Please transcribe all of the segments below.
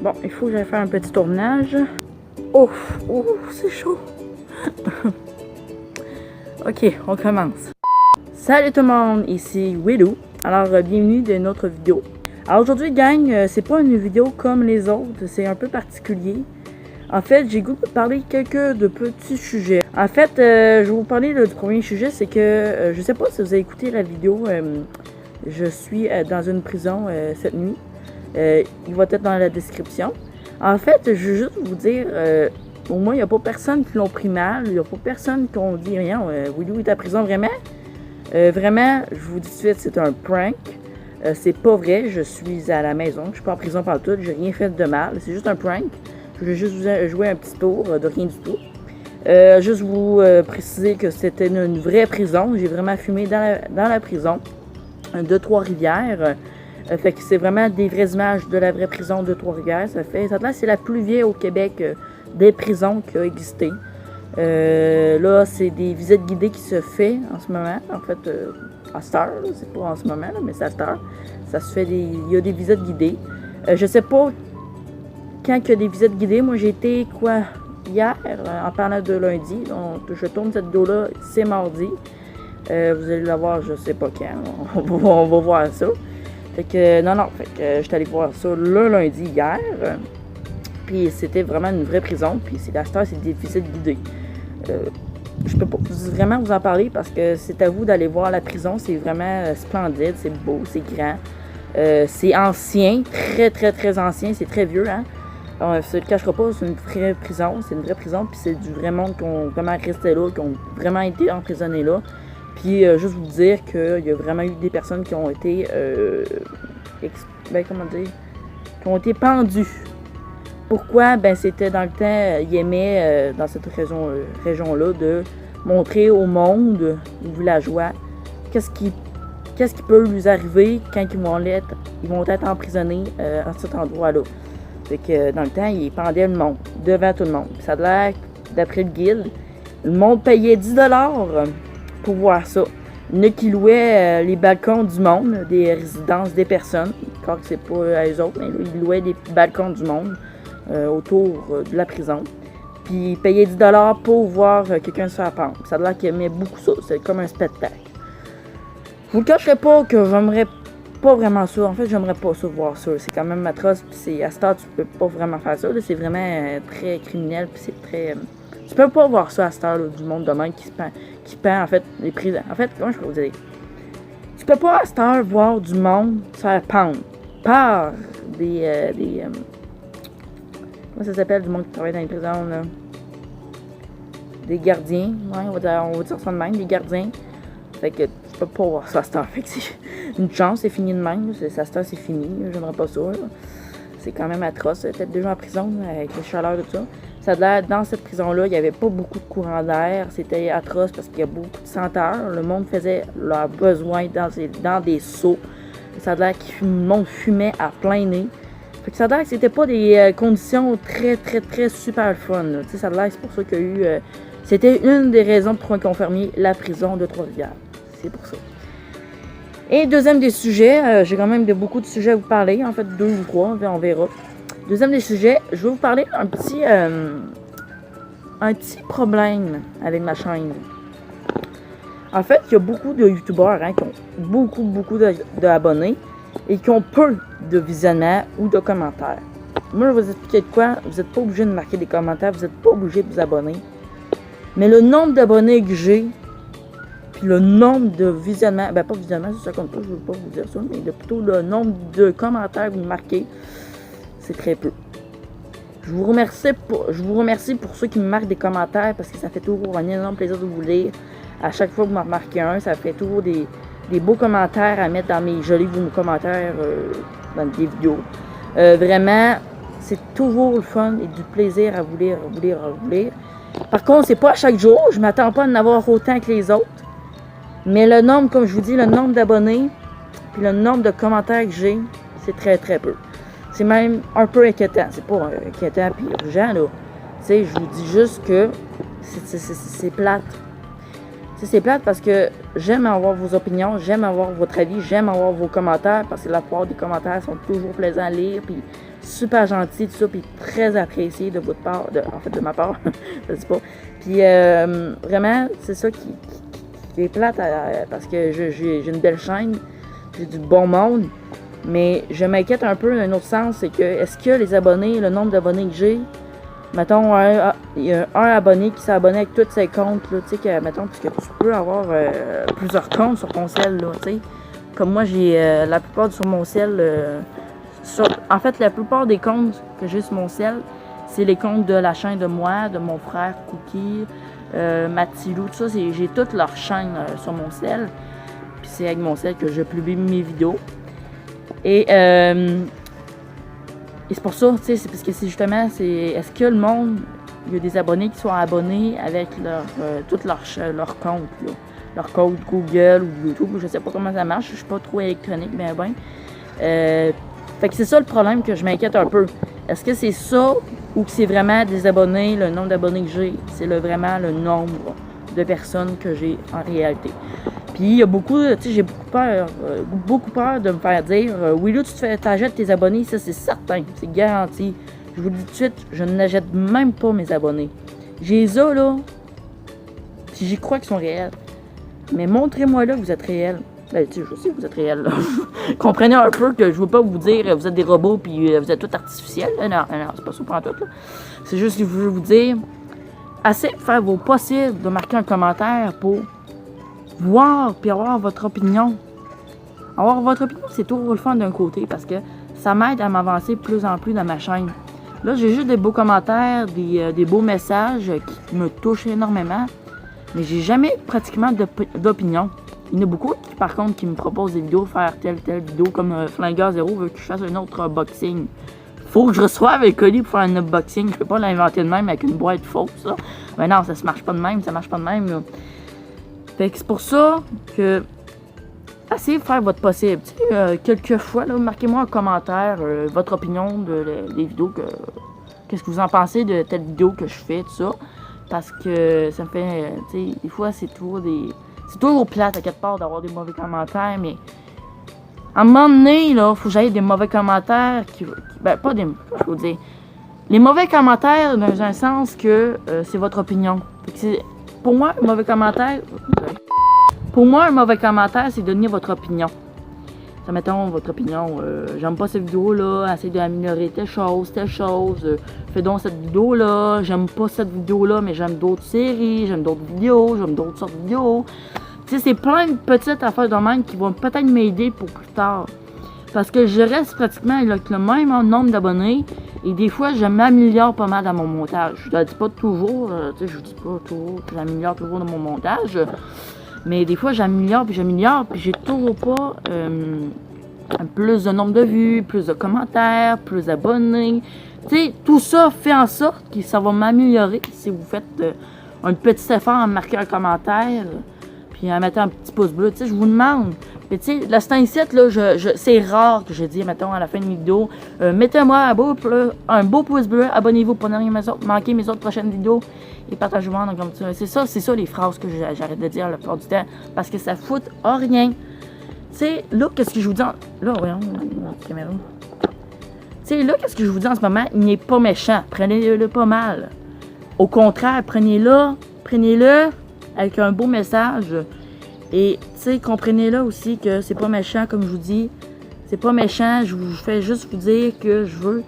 Bon, il faut que j'aille faire un petit tournage. Oh, c'est chaud. Ok, on commence. Salut tout le monde, ici Willow. Alors, bienvenue dans notre vidéo. Alors aujourd'hui, gang, c'est pas une vidéo comme les autres, c'est un peu particulier. En fait, j'ai goût de parler de petits sujets. En fait, je vais vous parler du premier sujet, c'est que, je sais pas si vous avez écouté la vidéo, je suis dans une prison cette nuit. Il va être dans la description. En fait, je veux juste vous dire, au moins, il n'y a pas personne qui l'ont pris mal, il n'y a pas personne qui ont dit rien. Willow est à prison vraiment? Vraiment, je vous dis tout de suite, c'est un prank. C'est pas vrai, je suis à la maison, je suis pas en prison par tout, j'ai rien fait de mal, c'est juste un prank. Je voulais juste vous jouer un petit tour de rien du tout. Juste vous préciser que c'était une vraie prison, j'ai vraiment fumé dans la prison de Trois-Rivières. Fait que c'est vraiment des vraies images de la vraie prison de Trois-Rivières. C'est la plus vieille au Québec des prisons qui a existé. Là, c'est des visites guidées qui se fait en ce moment. En fait, à cette heure, c'est pas en ce moment, là, mais c'est à cette heure. Ça se fait il y a des visites guidées. Je sais pas quand il y a des visites guidées. Moi, j'ai été, hier, en parlant de lundi. Donc, je tourne cette vidéo-là, c'est mardi. Vous allez la voir, je sais pas quand. On va voir ça. Fait que, fait que j'étais allé voir ça le lundi, hier. Puis c'était vraiment une vraie prison. Puis c'est des visites guidées. Je peux pas vraiment vous en parler parce que c'est à vous d'aller voir la prison. C'est vraiment splendide, c'est beau, c'est grand. C'est ancien, très très très ancien, c'est très vieux, hein. On ne se le cachera pas, c'est une vraie prison, puis c'est du vrai monde qui ont vraiment resté là, qui ont vraiment été emprisonnés là. Puis juste vous dire qu'il y a vraiment eu des personnes qui ont été, qui ont été pendues. Pourquoi? Ben c'était dans le temps, ils aimaient, dans cette région-là, de montrer au monde, aux villageois, qu'est-ce qui peut lui arriver quand ils vont être emprisonnés à cet endroit-là. Fait que dans le temps, ils pendaient le monde, devant tout le monde. Ça a l'air, d'après le guide, le monde payait 10$ pour voir ça. Il y en a qui louaient les balcons du monde, des résidences des personnes. Car que c'est pas à eux autres, mais là, ils louaient des balcons du monde autour de la prison. Puis ils payaient 10$ pour voir quelqu'un se faire pendre. Ça a l'air qu'ils aimaient beaucoup ça. C'est comme un spectacle. Je vous le cacherai pas que j'aimerais pas vraiment ça. En fait, j'aimerais pas ça voir ça. C'est quand même atroce. Puis c'est à ce temps, tu peux pas vraiment faire ça. C'est vraiment très criminel. Puis c'est très. Tu peux pas voir ça à cette heure, du monde de même qui pend en fait les prisons. En fait, comment je peux vous dire? Tu peux pas à cette heure voir du monde se faire pendre par des comment ça s'appelle du monde qui travaille dans les prisons là? Des gardiens, ouais, on va dire ça de même, des gardiens. Fait que tu peux pas voir ça à cette heure. Fait que c'est une chance, c'est fini de même. À cette heure, c'est fini. J'aimerais pas ça. Là. C'est quand même atroce. Peut-être déjà en prison avec les chaleurs et tout ça. Ça a l'air, dans cette prison-là, il n'y avait pas beaucoup de courant d'air. C'était atroce parce qu'il y a beaucoup de senteurs. Le monde faisait leurs besoins dans des seaux. Ça a l'air que le monde fumait à plein nez. Fait que ça a l'air que c'était pas des conditions très, très, très super fun. Ça a l'air que c'est pour ça qu'il y a eu... c'était une des raisons pour qu'ils ont fermé la prison de Trois-Rivières. C'est pour ça. Et deuxième des sujets, j'ai quand même beaucoup de sujets à vous parler. En fait, 2 ou 3, on verra. Deuxième des sujets, je vais vous parler un petit problème avec ma chaîne. En fait, il y a beaucoup de youtubeurs qui ont beaucoup d'abonnés et qui ont peu de visionnements ou de commentaires. Moi, je vais vous expliquer de quoi. Vous n'êtes pas obligé de marquer des commentaires, vous n'êtes pas obligé de vous abonner. Mais le nombre d'abonnés que j'ai, puis le nombre de visionnements, pas visionnements, c'est ça comme ça, je ne veux pas vous dire ça, mais plutôt le nombre de commentaires que vous marquez, c'est très peu. Je vous remercie pour ceux qui me marquent des commentaires parce que ça fait toujours un énorme plaisir de vous lire. À chaque fois que vous m'en remarquez un, ça fait toujours des beaux commentaires à mettre dans mes jolis commentaires dans des vidéos. Vraiment, c'est toujours le fun et du plaisir à vous lire. Par contre, c'est pas à chaque jour. Je m'attends pas à en avoir autant que les autres. Mais le nombre, comme je vous dis, le nombre d'abonnés puis le nombre de commentaires que j'ai, c'est très très peu. C'est même un peu inquiétant. C'est pas inquiétant puis urgent, là. Tu sais, je vous dis juste que c'est plate. C'est plate parce que j'aime avoir vos opinions, j'aime avoir votre avis, j'aime avoir vos commentaires parce que la plupart des commentaires sont toujours plaisants à lire puis super gentil, tout ça, puis très apprécié de votre part, en fait de ma part, je sais pas. Puis vraiment, c'est ça qui est plate parce que j'ai une belle chaîne, j'ai du bon monde, mais je m'inquiète un peu d'un autre sens, c'est que est-ce que les abonnés, le nombre d'abonnés que j'ai, mettons, il y a un abonné qui s'est abonné avec tous ses comptes, là, tu sais, que, mettons, parce que tu peux avoir plusieurs comptes sur ton cell, là, tu sais. Comme moi, j'ai la plupart sur mon cell, en fait, la plupart des comptes que j'ai sur mon cell, c'est les comptes de la chaîne de moi, de mon frère Cookie, Matilou, tout ça, j'ai toutes leurs chaînes sur mon cell. Puis c'est avec mon cell que je publie mes vidéos. Et c'est pour ça, tu sais, c'est parce que c'est justement, est-ce que le monde, il y a des abonnés qui sont abonnés avec tous leurs comptes, là, leur code Google ou YouTube, je sais pas comment ça marche, je suis pas trop électronique, mais ben. Fait que c'est ça le problème que je m'inquiète un peu. Est-ce que c'est ça ou que c'est vraiment des abonnés, le nombre d'abonnés que j'ai, c'est vraiment le nombre de personnes que j'ai en réalité. Puis il y a beaucoup, tu sais, j'ai beaucoup peur de me faire dire oui là tu t'achètes tes abonnés, ça c'est certain, c'est garanti. Je vous le dis tout de suite, je n'achète même pas mes abonnés. J'ai ça là, puis j'y crois qu'ils sont réels. Mais montrez-moi là que vous êtes réels. Ben, tu sais, je sais que vous êtes réels, là. Comprenez un peu que je veux pas vous dire vous êtes des robots puis vous êtes tout artificiels. Non, c'est pas ça pour tout, là. C'est juste que je veux vous dire, assez faire vos possibles de marquer un commentaire pour voir puis avoir votre opinion. Avoir votre opinion, c'est toujours le fun d'un côté parce que ça m'aide à m'avancer de plus en plus dans ma chaîne. Là, j'ai juste des beaux commentaires, des beaux messages qui me touchent énormément, mais j'ai jamais pratiquement d'opinion. Il y en a beaucoup, par contre, qui me proposent des vidéos, faire telle vidéo, comme Flingueur 0 veut que je fasse un autre unboxing. Faut que je reçoive un colis pour faire un unboxing. Je peux pas l'inventer de même avec une boîte fausse, là. Mais non, ça se marche pas de même, ça marche pas de même, là. Fait que c'est pour ça que essayez de faire votre possible. Tu sais, quelques fois, là, marquez-moi en commentaire votre opinion des vidéos, qu'est-ce que vous en pensez de telle vidéo que je fais, tout ça. Parce que ça me fait, tu sais, des fois, c'est toujours plate à quelque part d'avoir des mauvais commentaires, mais à un moment donné, là, faut que j'aille des mauvais commentaires ben, pas des... je veux dire. Les mauvais commentaires, dans un sens que c'est votre opinion. Pour moi, un mauvais commentaire... c'est donner votre opinion. Ça, mettons, votre opinion, j'aime pas cette vidéo-là, essaye d'améliorer telle chose, fais donc cette vidéo-là, j'aime pas cette vidéo-là, mais j'aime d'autres séries, j'aime d'autres vidéos, j'aime d'autres sortes de vidéos. Tu sais, c'est plein de petites affaires de même qui vont peut-être m'aider pour plus tard. Parce que je reste pratiquement avec le même nombre d'abonnés et des fois, je m'améliore pas mal dans mon montage. Je ne le dis pas toujours, tu sais, je dis pas toujours que j'améliore toujours dans mon montage. Mais des fois, j'améliore, puis j'ai toujours pas plus de nombre de vues, plus de commentaires, plus d'abonnés. Tu sais, tout ça fait en sorte que ça va m'améliorer si vous faites un petit effort à marquer un commentaire, puis à mettre un petit pouce bleu. Tu sais, je vous demande. Mais tu sais, là, c'est ici, là, c'est rare que je dis, mettons, à la fin de mes vidéos, mettez-moi un beau pouce bleu, abonnez-vous pour ne rien manquer mes autres prochaines vidéos et partagez-moi comme ça. C'est ça les phrases que j'arrête de dire la plupart du temps, parce que ça fout à rien. Tu sais, là, qu'est-ce que je vous dis Là, voyons, la caméra. Tu sais, là, qu'est-ce que je vous dis en ce moment? Il n'est pas méchant. Prenez-le pas mal. Au contraire, prenez-le avec un beau message. Et, tu sais, comprenez-le aussi que c'est pas méchant, comme je vous dis. C'est pas méchant, je fais juste vous dire que je veux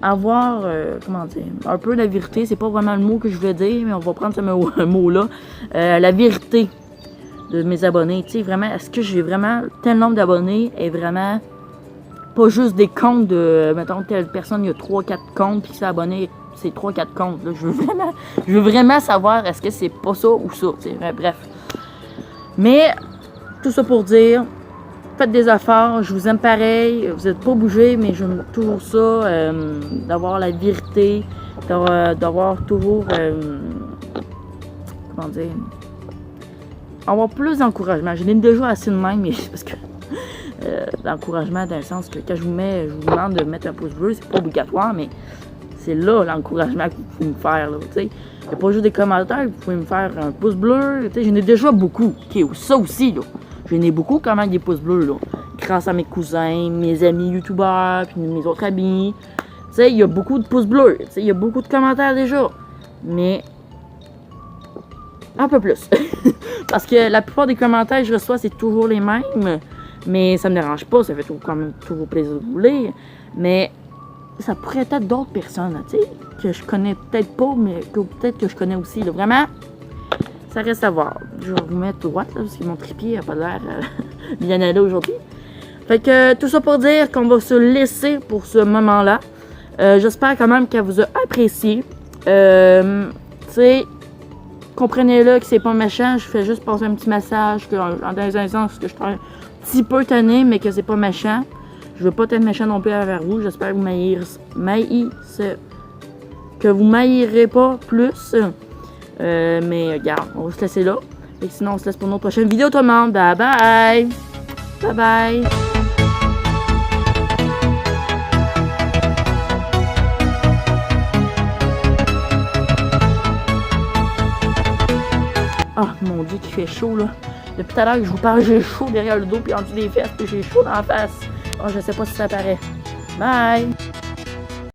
avoir, comment dire, un peu la vérité. C'est pas vraiment le mot que je veux dire, mais on va prendre ce mot-là. La vérité de mes abonnés. Tu sais, vraiment, est-ce que j'ai vraiment tel nombre d'abonnés et vraiment pas juste des comptes de, mettons, telle personne, il y a 3-4 comptes, puis qui s'est abonné, c'est 3-4 comptes. Là. Je veux vraiment savoir, est-ce que c'est pas ça ou ça, tu sais, bref. Mais, tout ça pour dire, faites des efforts, je vous aime pareil, vous n'êtes pas bougé, mais j'aime toujours ça, d'avoir la vérité, d'avoir toujours, comment dire, avoir plus d'encouragement. Je l'ai déjà assez de même, mais parce que l'encouragement dans le sens que quand je vous demande de mettre un pouce bleu, c'est pas obligatoire, mais c'est là l'encouragement que vous pouvez me faire, là, tu sais. Il n'y a pas juste des commentaires, vous pouvez me faire un pouce bleu. J'en ai déjà beaucoup. Okay, ça aussi, là. J'en ai beaucoup quand même des pouces bleus, là. grâce à mes cousins, mes amis youtubeurs, puis mes autres amis. Tu sais, il y a beaucoup de pouces bleus, tu sais, il y a beaucoup de commentaires déjà. Mais un peu plus. Parce que la plupart des commentaires que je reçois, c'est toujours les mêmes. Mais ça me dérange pas, ça fait quand même toujours plaisir de vous lire. Mais ça pourrait être d'autres personnes, tu sais, que je connais peut-être pas, mais que peut-être que je connais aussi. Là. Vraiment, ça reste à voir. Je vais vous mettre droite, là, parce que mon trépied n'a pas l'air bien allé aujourd'hui. Fait que tout ça pour dire qu'on va se laisser pour ce moment-là. J'espère quand même qu'elle vous a apprécié. Tu sais, comprenez-le que c'est pas méchant. Je fais juste passer un petit message dans les instances que je suis un petit peu tanné, mais que c'est pas méchant. Je veux pas être méchant non plus envers vous. J'espère que vous que vous m'haïrez pas plus. Mais regarde, on va se laisser là. Et sinon, on se laisse pour notre prochaine vidéo tout le monde. Bye bye! Bye bye! Ah, mon Dieu, qu'il fait chaud, là. Depuis tout à l'heure que je vous parle, j'ai chaud derrière le dos, puis en dessous des fesses, puis j'ai chaud dans la face. Oh, je sais pas si ça paraît. Bye!